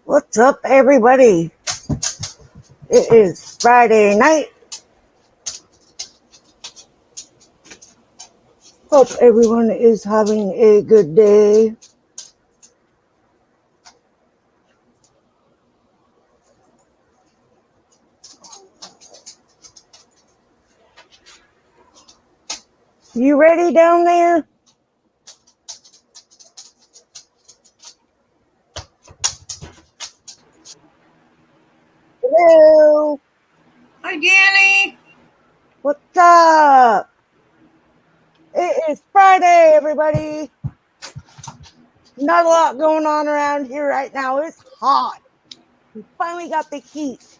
What's up, everybody? It is Friday night. Hope everyone is having a good day. You ready down there? Hello. Hi, Danny. What's up? It is Friday, everybody. Not a lot going on around here right now. It's hot. We finally got the heat.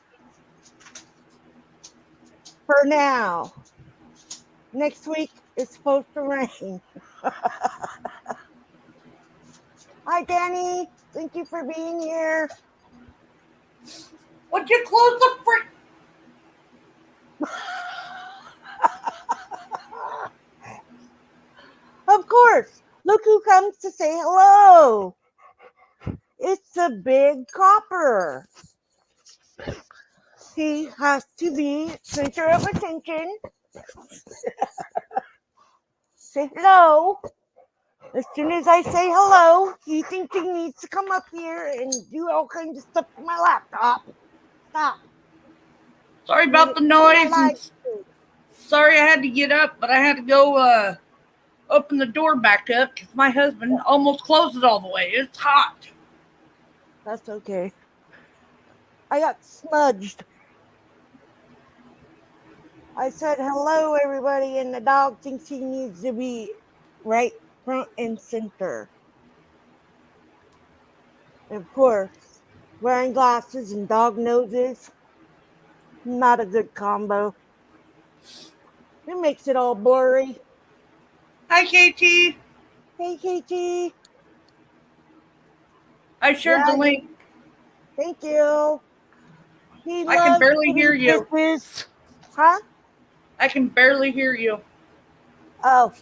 For now. Next week, it's supposed to rain. Hi, Danny. Thank you for being here. Would you close the frick? Of course. Look who comes to say hello. It's the big copper. He has to be center of attention. Say hello. As soon as I say hello, he thinks he needs to come up here and do all kinds of stuff to my laptop. Stop. Sorry about the noise. And sorry I had to get up, but I had to go open the door back up because my husband almost closed it all the way. It's hot. That's okay. I got smudged. I said hello, everybody, and the dog thinks he needs to be right front and center. And of course, wearing glasses and dog noses, not a good combo. It makes it all blurry. Hi, KT. Hey, KT. I shared the link. Thank you. I can barely hear you. Huh? I can barely hear you. Oh.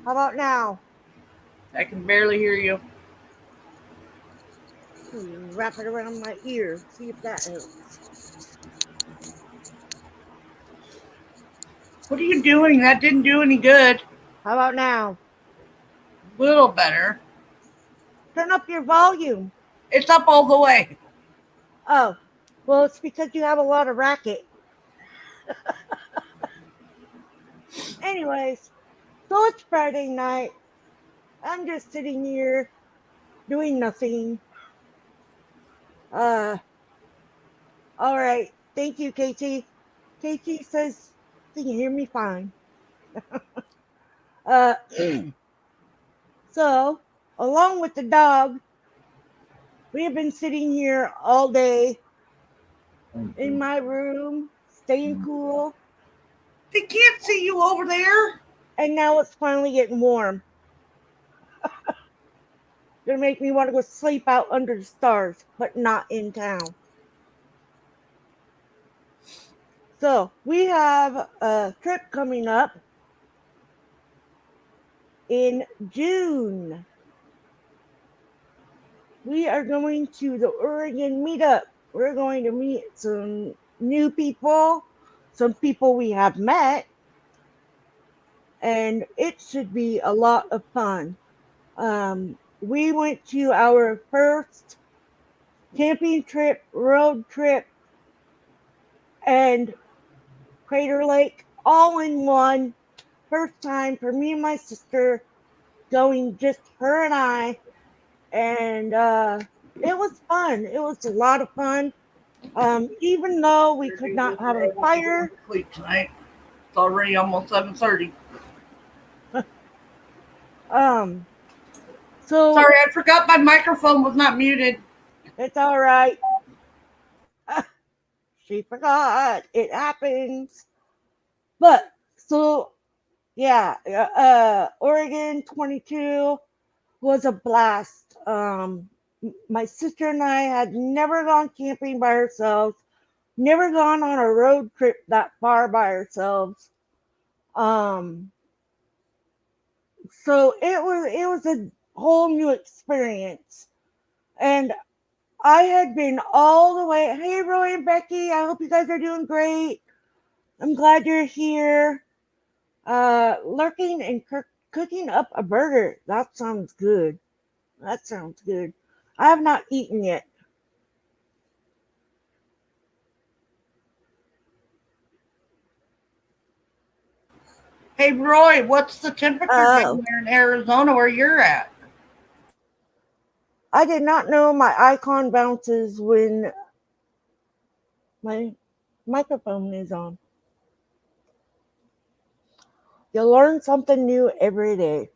How about now? I can barely hear you. Wrap it around my ear. See if that helps. What are you doing? That didn't do any good. How about now? A little better. Turn up your volume. It's up all the way. Oh. Well, it's because you have a lot of racket. Anyways, so it's Friday night. I'm just sitting here doing nothing. All right. Thank you, KT. KT says she can hear me fine. So, along with the dog, we have been sitting here all day in my room, staying cool. They can't see you over there. And now it's finally getting warm. Gonna make me want to go sleep out under the stars, but not in town. So, we have a trip coming up in June. We are going to the Oregon meetup. We're going to meet some new people, some people we have met, and it should be a lot of fun. We went to our first camping trip, road trip, and Crater Lake all in one. First time for me and my sister going, just her and I, and it was fun. It was a lot of fun. Even though we could not have a I won't be going fire, to sleep tonight. It's already almost 7:30. um, so Sorry, I forgot my microphone was not muted. it's all right. She forgot. It happens. But so yeah, Oregon 22 was a blast. My sister and I had never gone camping by ourselves, never gone on a road trip that far by ourselves. Um, so it was a whole new experience, and I had been all the way. Hey, Roy and Becky, I hope you guys are doing great. I'm glad you're here. Lurking and cooking up a burger. That sounds good. That sounds good. I have not eaten yet. Hey, Roy, what's the temperature Uh, down there in Arizona where you're at? I did not know my icon bounces when my microphone is on. You learn something new every day.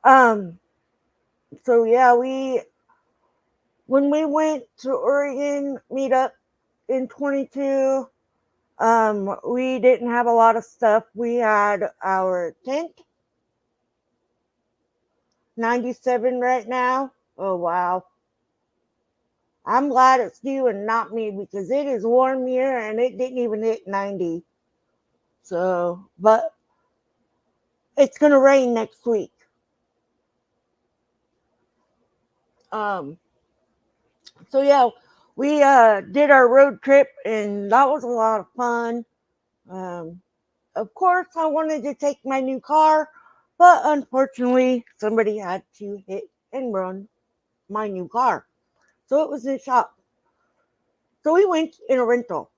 Um, so yeah, we when we went to Oregon meetup in 22, we didn't have a lot of stuff. We had our tent, 97 right now. Oh wow. I'm glad it's you and not me because it is warm here and it didn't even hit 90. So, but it's going to rain next week. Um, so yeah, we did our road trip and that was a lot of fun. Um, of course, I wanted to take my new car, but unfortunately, somebody had to hit and run my new car. So it was in shop. So we went in a rental.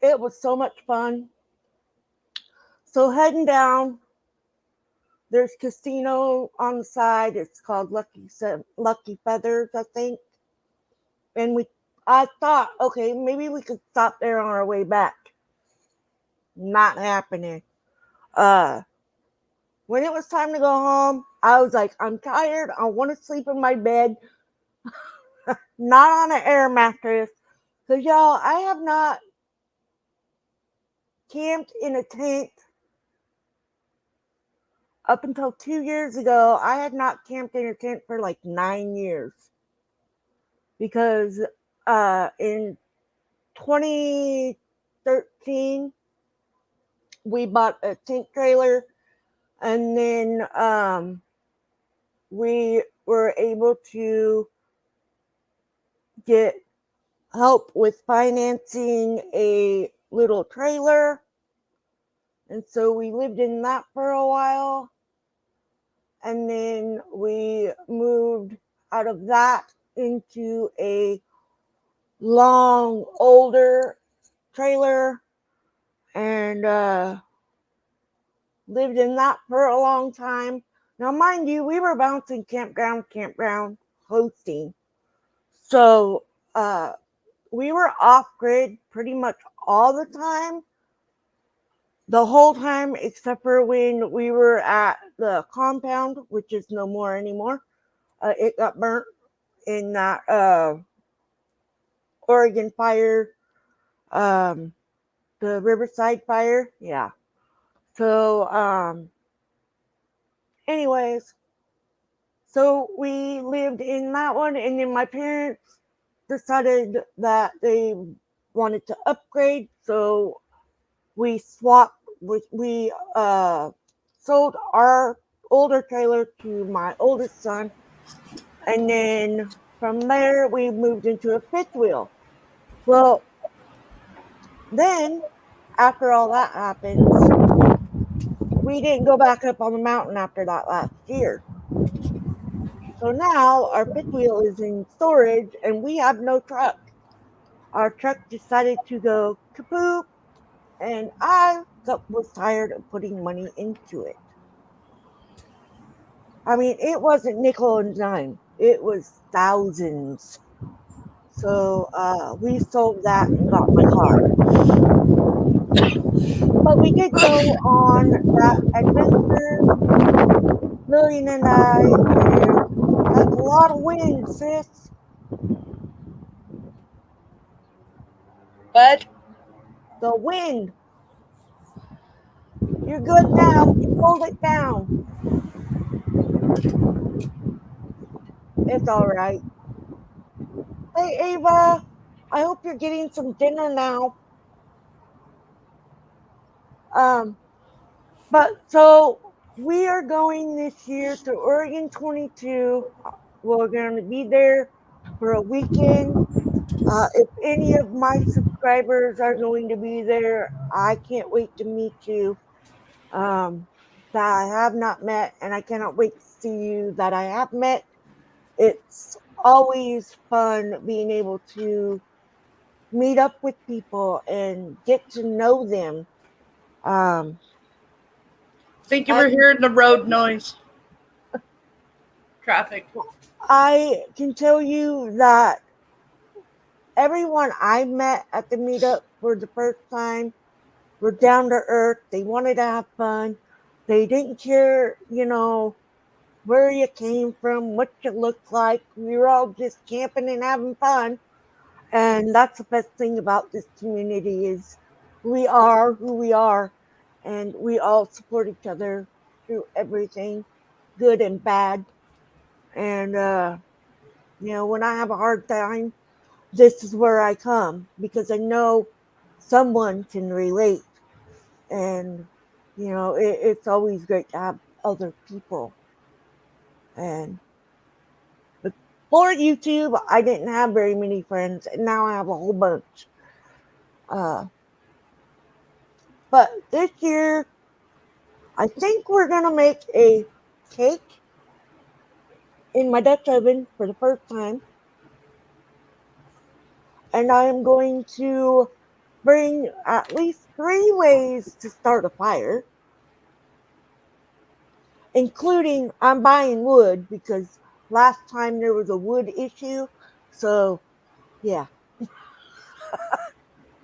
It was so much fun. So heading down, there's casino on the side. It's called Lucky Feathers, I think. And I thought, okay, maybe we could stop there on our way back. Not happening. Uh, when it was time to go home, I was like, I'm tired. I want to sleep in my bed, not on an air mattress. Cause y'all, I have not camped in a tent up until 2 years ago. I had not camped in a tent for like 9 years because in 2013 we bought a tent trailer, and then we were able to get help with financing a little trailer, and so we lived in that for a while, and then we moved out of that into a long older trailer, and lived in that for a long time. Now, mind you, we were bouncing campground hosting. So we were off grid pretty much all the time, the whole time, except for when we were at the compound, which is no more anymore. It got burnt in that Oregon fire, um, the Riverside fire. Yeah. So, anyways, so we lived in that one, and then my parents decided that they wanted to upgrade, so we swapped. We sold our older trailer to my oldest son, and then from there we moved into a fifth wheel. Well, then after all that happens, we didn't go back up on the mountain after that last year. So now our fifth wheel is in storage and we have no truck. Our truck decided to go kapoop, and was tired of putting money into it. I mean, it wasn't nickel and dime, it was thousands. So we sold that and got my car. But we did go on that adventure, Lillian and I, and that's a lot of wind, sis. But The wind. You're good now. You hold it down. It's all right. Hey, Ava. I hope you're getting some dinner now. Um, but so we are going this year to Oregon 22. We're going to be there for a weekend. If any of my subscribers are going to be there, I can't wait to meet you. Um, that I have not met, and I cannot wait to see you that I have met. It's always fun being able to meet up with people and get to know them. Um, thank you I for hearing the road noise, traffic. I can tell you that everyone I met at the meetup for the first time were down to earth. They wanted to have fun. They didn't care, where you came from, what you looked like. We were all just camping and having fun. And that's the best thing about this community is we are who we are, and we all support each other through everything, good and bad. And when I have a hard time, this is where I come because I know someone can relate. And it's always great to have other people. And before YouTube, I didn't have very many friends, and now I have a whole bunch. Uh, but this year, I think we're gonna make a cake in my Dutch oven for the first time, and I am going to bring at least 3 ways to start a fire, including I'm buying wood because last time there was a wood issue. So yeah,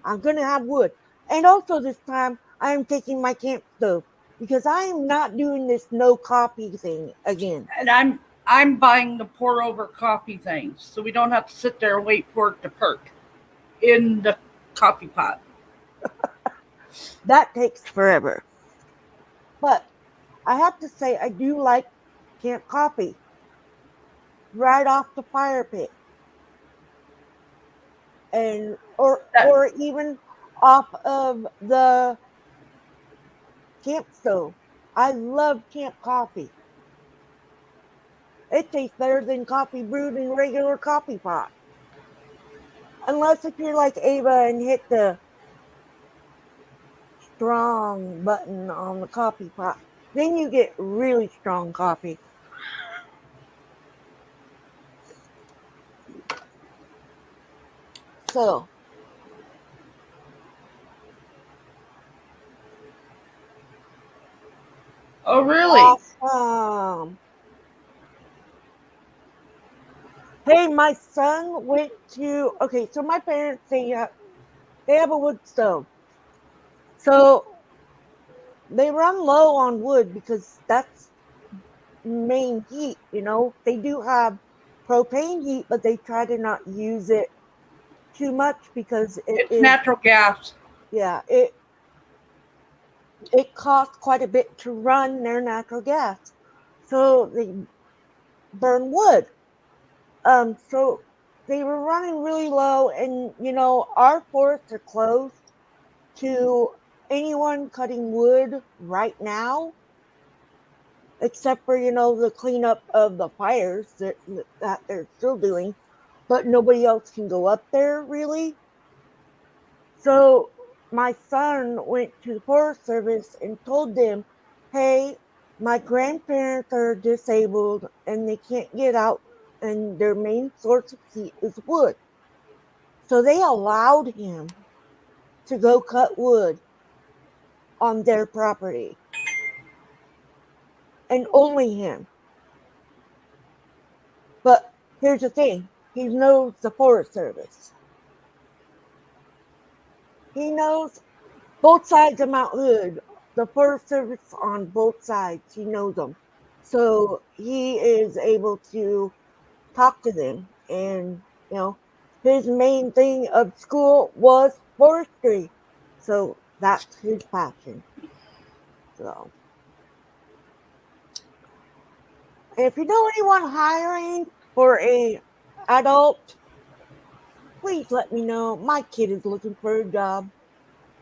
I'm gonna have wood. And also this time I am taking my camp stove because I am not doing this no coffee thing again. And I'm buying the pour over coffee things, so we don't have to sit there and wait for it to perk in the coffee pot. That takes forever. But I have to say I do like camp coffee right off the fire pit and That, or even off of the camp stove. I love camp coffee. It tastes better than coffee brewed in regular coffee pot. Unless if you're like Ava and hit the strong button on the coffee pot, then you get really strong coffee. So oh, really? awesome. Hey, my son went to so my parents they have a wood stove. So they run low on wood because that's main heat. They do have propane heat, but they try to not use it too much because it It's is natural gas. yeah, it costs quite a bit to run their natural gas. So they burn wood. So they were running really low, and our forests are closed to anyone cutting wood right now, except for the cleanup of the fires that they're still doing. But nobody else can go up there really. So my son went to the Forest Service and told them, hey, my grandparents are disabled and they can't get out, and their main source of heat is wood. So they allowed him to go cut wood on their property, and only him. But here's the thing, he knows the Forest Service. He knows both sides of Mount Hood, the Forest Service on both sides. He knows them. So he is able to talk to them. And, his main thing of school was forestry. So that's his passion. So if you know anyone hiring for a adult, please let me know. My kid is looking for a job.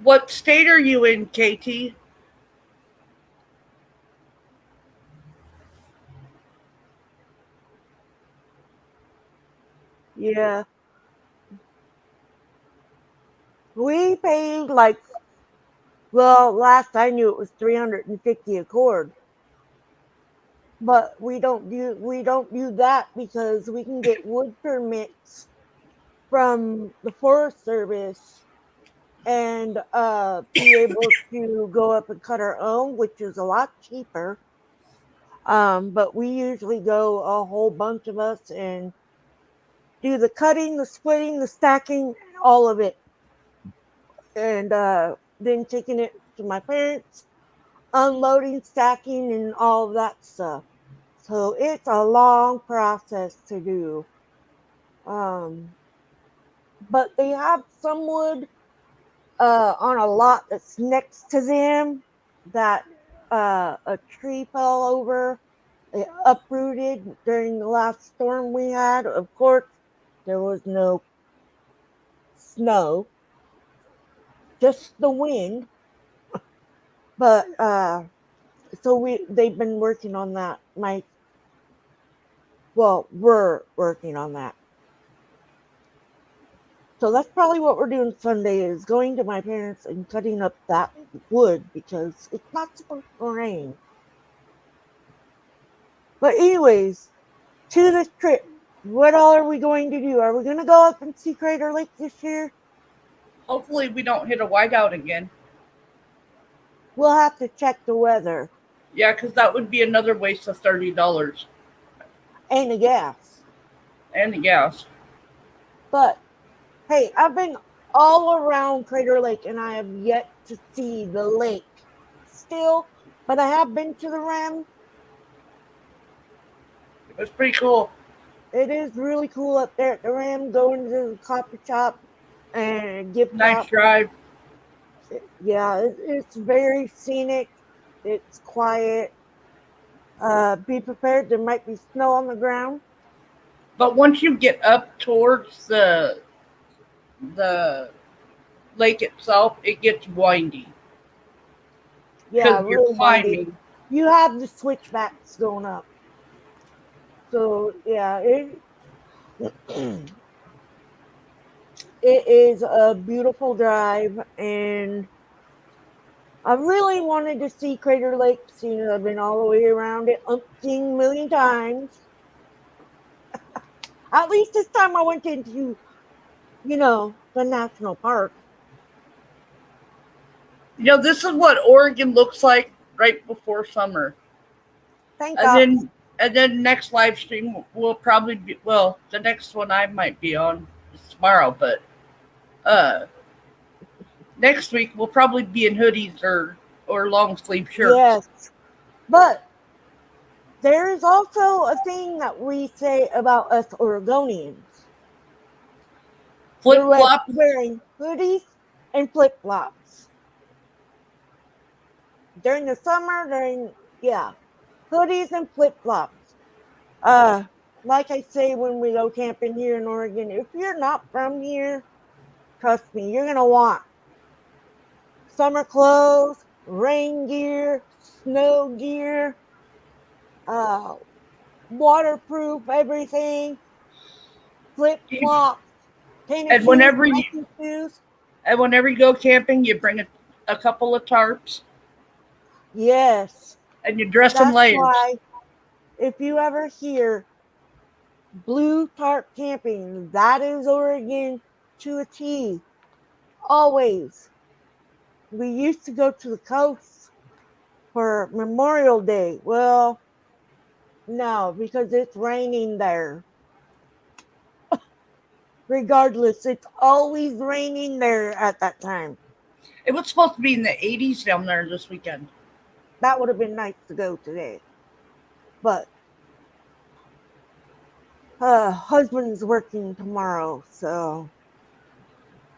What state are you in, KT? Yeah. We paid like, well, last I knew it was 350 a cord. But we don't do that because we can get wood permits from the Forest Service and be able to go up and cut our own, which is a lot cheaper. But we usually go, a whole bunch of us, and do the cutting, the splitting, the stacking, all of it, and then taking it to my parents, unloading, stacking, and all of that stuff. So it's a long process to do. Um, but they have some wood on a lot that's next to them that a tree fell over. It uprooted during the last storm we had. Of course, there was no snow, just the wind. But so they've been working on that. We're working on that. So that's probably what we're doing Sunday, is going to my parents and cutting up that wood because it's not supposed to rain. But anyways, to this trip, what all are we going to do? Are we going to go up and see Crater Lake this year? Hopefully, we don't hit a whiteout again. We'll have to check the weather Yeah, because that would be another waste of $30 and the gas. and the gas. But hey, I've been all around Crater Lake and I have yet to see the lake still, but I have been to the Rim. It was pretty cool. It is really cool up there at the Rim, going to the coffee shop and gift Nice shop. drive. Yeah, it's very scenic. It's quiet. Be prepared. There might be snow on the ground. But once you get up towards the lake itself, it gets windy Yeah, because you're really windy. climbing. You have the switchbacks going up. So yeah, it is a beautiful drive, and I really wanted to see Crater Lake. Seeing I've been all the way around it umpteen million times. At least this time I went into, the national park. This is what Oregon looks like right before summer. Thank And God. then next live stream will probably be, well, the next one I might be on is tomorrow, but uh next week we'll probably be in hoodies or long sleeve shirts. Yes. But there is also a thing that we say about us Oregonians. Flip We're flops. wearing hoodies and flip flops. During the summer, yeah, hoodies and flip flops. Uh, like I say when we go camping here in Oregon, if you're not from here, trust me, you're gonna want summer clothes, rain gear, snow gear, uh, waterproof everything, flip flops, tennis And shoes, whenever you hiking shoes. And whenever you go camping, you bring a couple of tarps Yes. and you dress in That's layers. why if you ever hear blue tarp camping, that is Oregon to a T. Always. We used to go to the coast for Memorial Day. Well, no, because it's raining there. Regardless, it's always raining there at that time. It was supposed to be in the 80s down there this weekend. That would have been nice to go today. But husband's working tomorrow, so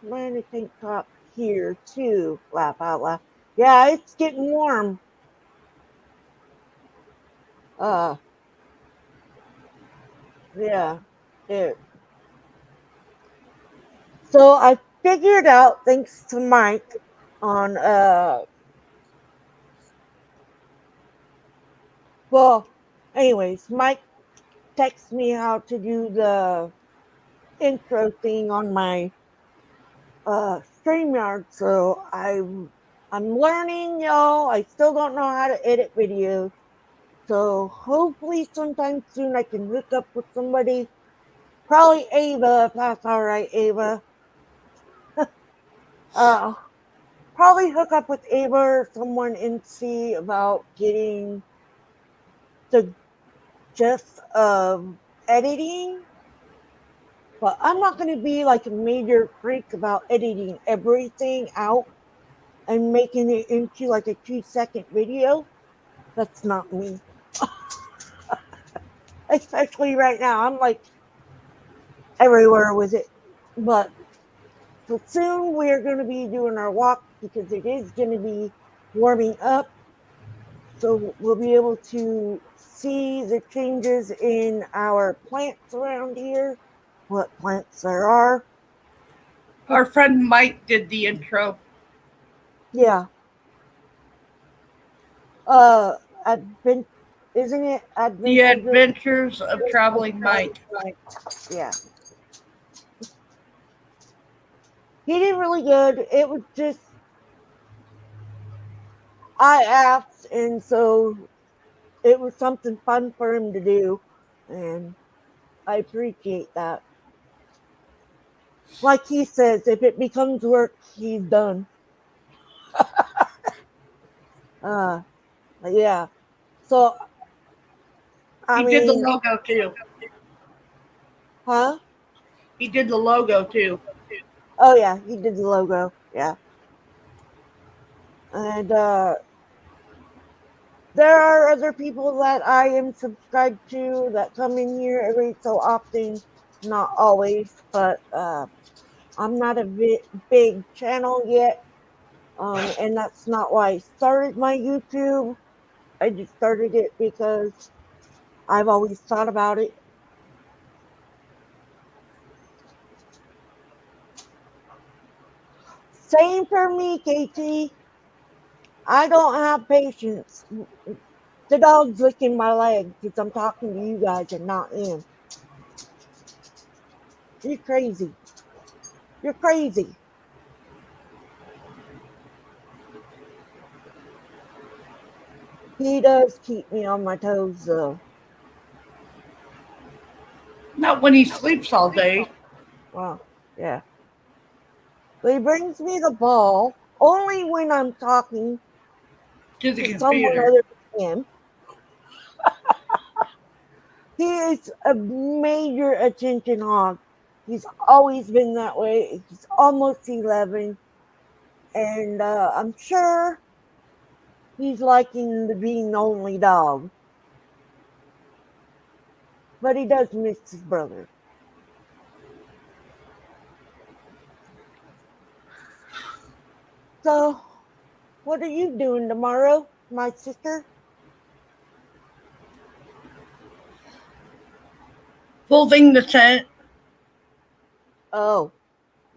wearing a tank top here too. Laugh out loud. Yeah, it's getting warm. Uh, yeah. It. So I figured out, thanks to Mike, on well, anyways, Mike texted me how to do the intro thing on my StreamYard. So I'm learning, y'all. I still don't know how to edit videos. So hopefully sometime soon I can hook up with somebody. Probably Ava, if that's all right, Ava. Uh, Probably hook up with Ava or someone and see about getting the gist of editing. But I'm not going to be like a major freak about editing everything out and making it into like a 2-second video. That's not me. Especially right now. I'm like everywhere with it. But so soon we're going to be doing our walk because it is going to be warming up. So we'll be able to see the changes in our plants around here, what plants there are. Our friend Mike did the intro. Yeah. Advent, isn't it The Adventures of Adventures of Traveling Mike. Yeah. He did really good. It was just I asked, and so it was something fun for him to do, and I appreciate that. Like he says, if it becomes work, he's done. Uh, yeah. So I He did the mean, logo too. huh? He did the logo too. Oh yeah, he did the logo. Yeah, and there are other people that I am subscribed to that come in here every so often. Not always, but I'm not a big channel yet. And that's not why I started my YouTube. I just started it because I've always thought about it. Same for me, KT. I don't have patience. The dog's licking my leg because I'm talking to you guys and not him. You're crazy. You're crazy. He does keep me on my toes, though. Not when he sleeps all day. Well, yeah. But he brings me the ball only when I'm talking To the to someone computer. other than him. He is a major attention hog. He's always been that way. He's almost 11. And I'm sure he's liking the being the only dog. But he does miss his brother. So, what are you doing tomorrow, my sister? Folding the tent. Oh,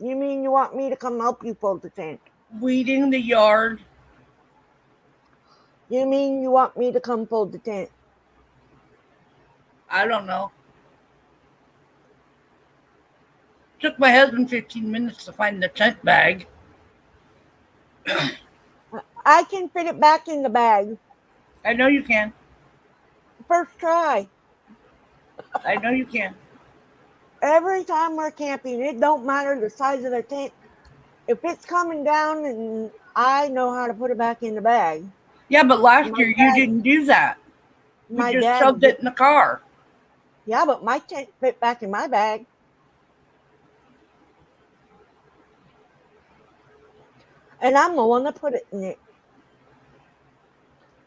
you mean you want me to come help you fold the tent? Weeding the yard. You mean you want me to come fold the tent? I don't know. Took my husband 15 minutes to find the tent bag. I can fit it back in the bag. I know you can. First try. I know you can. Every time we're camping, it don't matter the size of the tent. If it's coming down and I know how to put it back in the bag. Yeah, but last My year you dad didn't do that. You my just dad shoved did. it in the car. Yeah, but my tent fit back in my bag. And I'm the one that put it in it.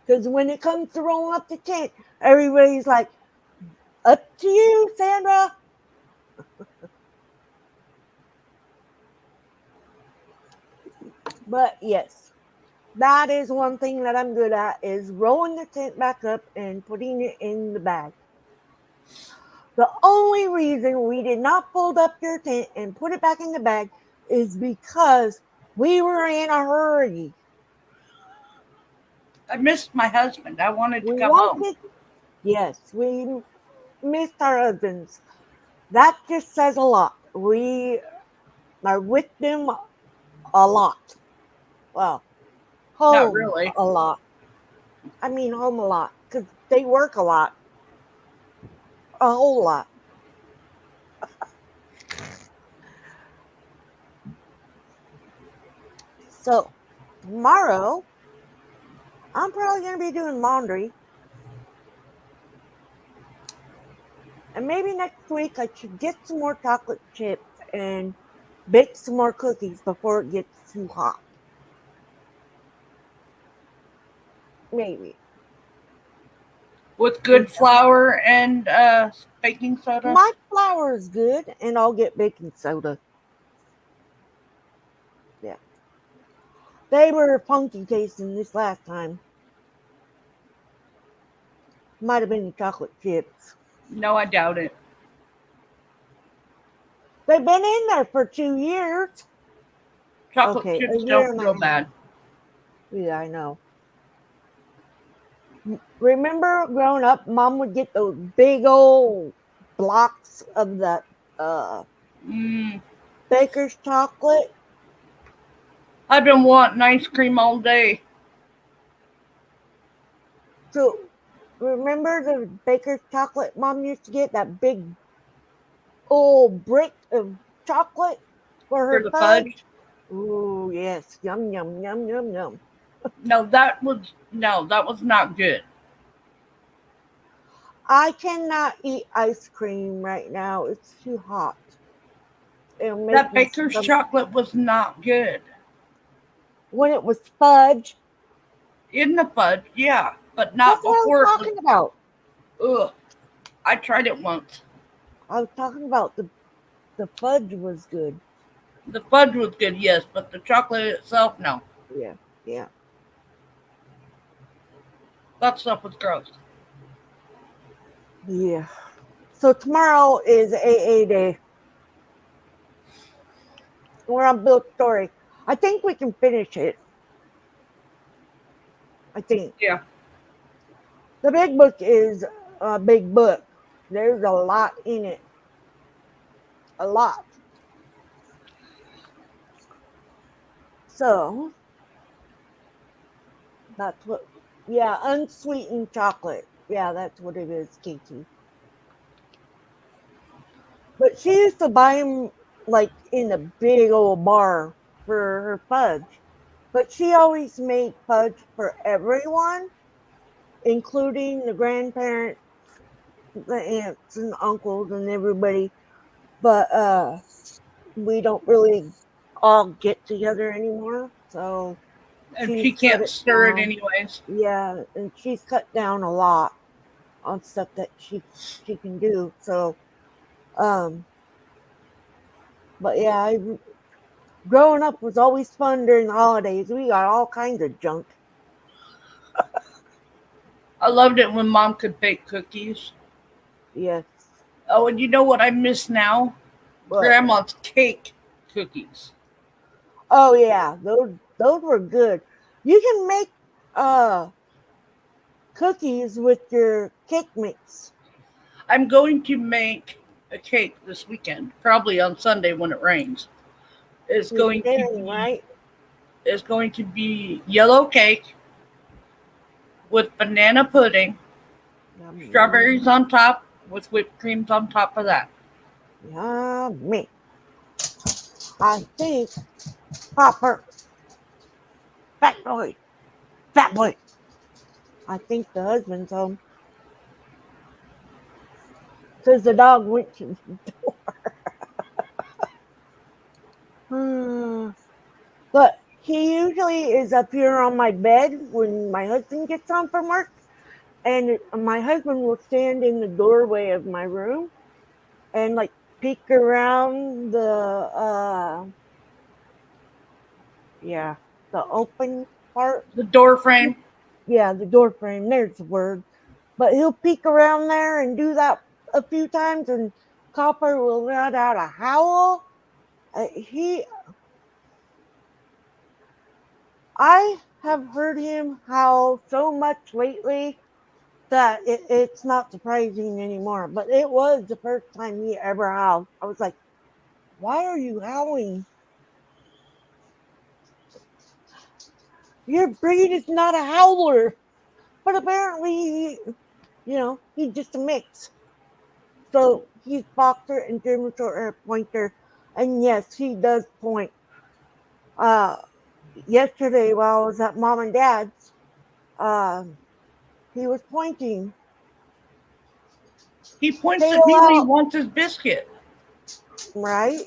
Because when it comes to rolling up the tent, everybody's like, up to you, Sandra. But yes, that is one thing that I'm good at is rolling the tent back up and putting it in the bag. The only reason we did not fold up your tent and put it back in the bag is because we were in a hurry. I missed my husband. I wanted to We come home. wanted, yes, we missed our husbands. That just says a lot. We are with them a lot. Well, Not home really. a lot. I mean, home a lot because they work a lot, a whole lot. So, tomorrow, I'm probably going to be doing laundry. And maybe next week, I should get some more chocolate chips and bake some more cookies before it gets too hot. Maybe. With You good know, flour and baking soda. my flour is good, and I'll get baking soda. Yeah. They were funky tasting this last time. Might have been the chocolate chips. No, I doubt it. They've been in there for 2 years. Chocolate Okay, a chips year don't and a go half. bad. Yeah, I know. Remember growing up, Mom would get those big old blocks of that uh, Mm, baker's chocolate. I've been wanting ice cream all day. So remember the baker's chocolate Mom used to get that big old brick of chocolate for For her the fudge. fudge. Oh yes, yum yum yum yum yum. No, that was not good. I cannot eat ice cream right now. It's too hot. It'll make That my baker's stomach. chocolate was not good. When it was fudge, In the fudge, yeah, but that's not what I was before it was. talking about. Ugh. I tried it once. I was talking about the fudge was good. The fudge was good, yes, but the chocolate itself, no. Yeah, yeah, That stuff was gross. yeah. So tomorrow is AA day. We're on Bill's story. I think we can finish it. I think Yeah. the big book is a big book. There's a lot in it. A lot. So that's what. Yeah, unsweetened chocolate. Yeah, that's what it is, Katie. But she used to buy them like in a big old bar for her fudge. But she always made fudge for everyone, including the grandparents, the aunts and uncles and everybody. But we don't really all get together anymore. So And she's she cut can't it stir it down. anyways. Yeah, and she's cut down a lot on stuff that she can do. So um but yeah, growing up was always fun during the holidays. We got all kinds of junk. I loved it when mom could bake cookies. Yes. Oh, and you know what I miss now? But Grandma's cake cookies. oh yeah, those were good. You can make uh cookies with your cake mix. I'm going to make a cake this weekend, probably on Sunday when it rains. It's You're going to staring, be right? is going to be yellow cake with banana pudding, Yummy. strawberries on top with whipped creams on top of that. Yummy. I think Hopper, fat boy, fat boy. I think the husband's home because the dog went to the door. But he usually is up here on my bed when my husband gets home from work, and my husband will stand in the doorway of my room and like peek around yeah, the open part. The door frame. Yeah, the door frame. There's the word. But he'll peek around there and do that a few times, and Copper will let out a howl. He, I have heard him howl so much lately that it's not surprising anymore. But it was the first time he ever howled. I was like, "Why are you howling? Your breed is not a howler." But apparently, he's just a mix. So he's boxer and German short hair pointer, and yes, he does point. Uh, Yesterday while I was at mom and dad's, uh, he was pointing He points at tail me when he out. wants his biscuit. Right?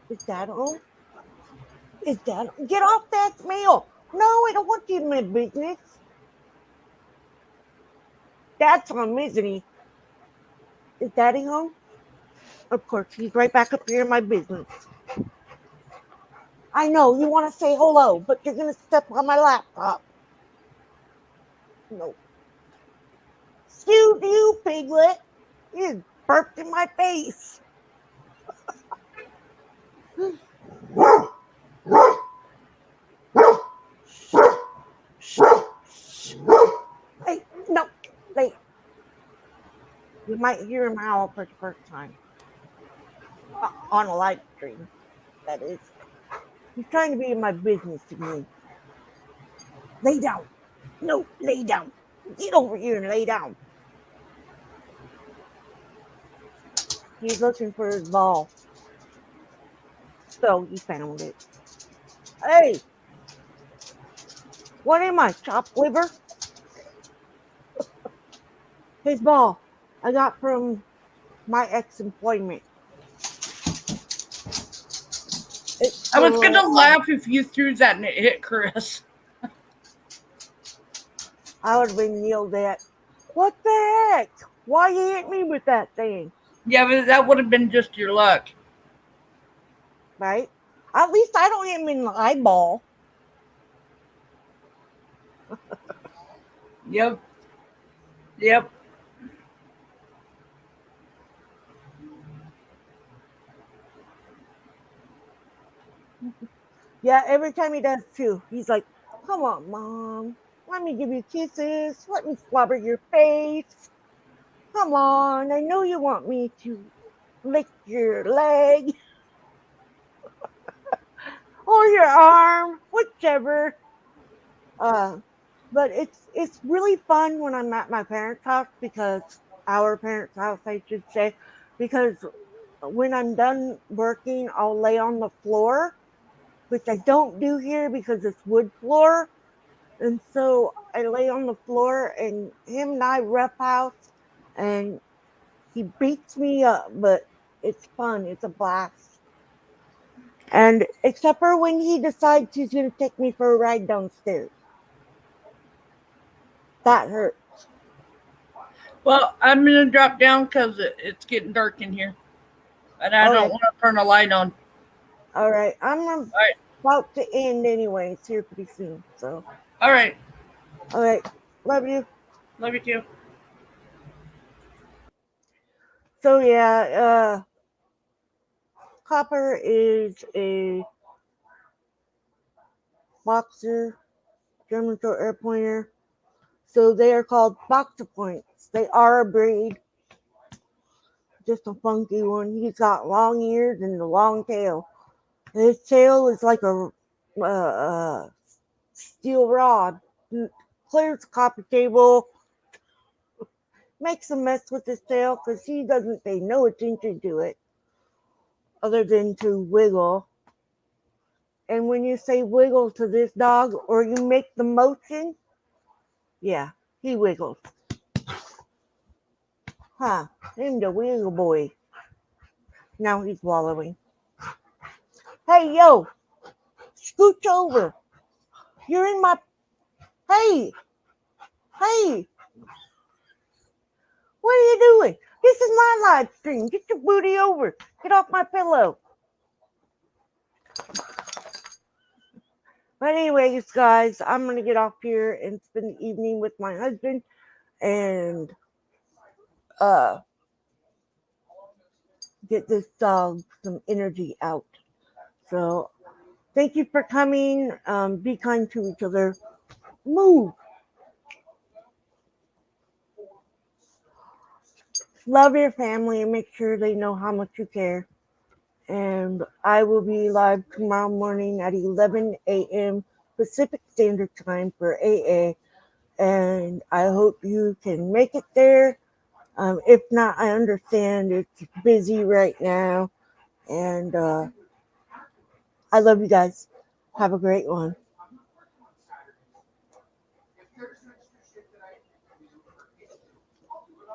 Is that home? Is that get off that meal? No, I don't want you in my business. That's home, isn't he? Is Daddy home? Of course, he's right back up here in my business. I know you want to say hello, but you're gonna step on my laptop. No, excuse you, piglet. You burped in my face. Hey, no, hey, you might hear him howl for the first time on a live stream. That is, he's trying to be in my business again. Lay down. No, lay down. Get over here and lay down. He's looking for his ball. So he found it. Hey, what am I, chopped liver? His ball I got from my ex-employment. It's I was for, gonna laugh if you threw that and it hit Chris. I would have been yelled at. What the heck? Why you hit me with that thing? Yeah, but that would have been just your luck. Right? At least I don't hit him in the eyeball. Yep. Yep. Yeah, every time he does too. He's like, come on, Mom. Let me give you kisses. Let me slobber your face. Come on. I know you want me to lick your leg or your arm, whichever. Uh, but it's really fun when I'm at my parents' house because our parents' house, I should say, because when I'm done working, I'll lay on the floor, which I don't do here because it's wood floor. And so I lay on the floor and him and I roughhouse and he beats me up, but it's fun. It's a blast. And except for when he decides he's going to take me for a ride downstairs. That hurt. Well, I'm gonna drop down because it's getting dark in here, and I don't Okay. want to turn a light on. All right. I'm All right. about to end anyway. It's here pretty soon. So, All right. all right. Love you. Love you too. So, yeah, Copper is a boxer, German short air pointer. So they are called boxer points. They are a breed, just a funky one. He's got long ears and a long tail. His tail is like a steel rod, clears the coffee table, makes a mess with his tail because he doesn't pay no attention to it other than to wiggle. And when you say wiggle to this dog or you make the motion, yeah, he wiggles. Huh, him the wiggle boy. Now he's wallowing. Hey, yo, scooch over. You're in my. Hey, hey, what are you doing? This is my live stream. Get your booty over. Get off my pillow. But anyways, guys, I'm gonna get off here and spend the evening with my husband and uh get this dog some energy out. So thank you for coming. Be kind to each other. Move. Love your family and make sure they know how much you care. And I will be live tomorrow morning at 11 a.m. Pacific Standard Time for AA. And I hope you can make it there. If not, I understand it's busy right now. And I love you guys. Have a great one.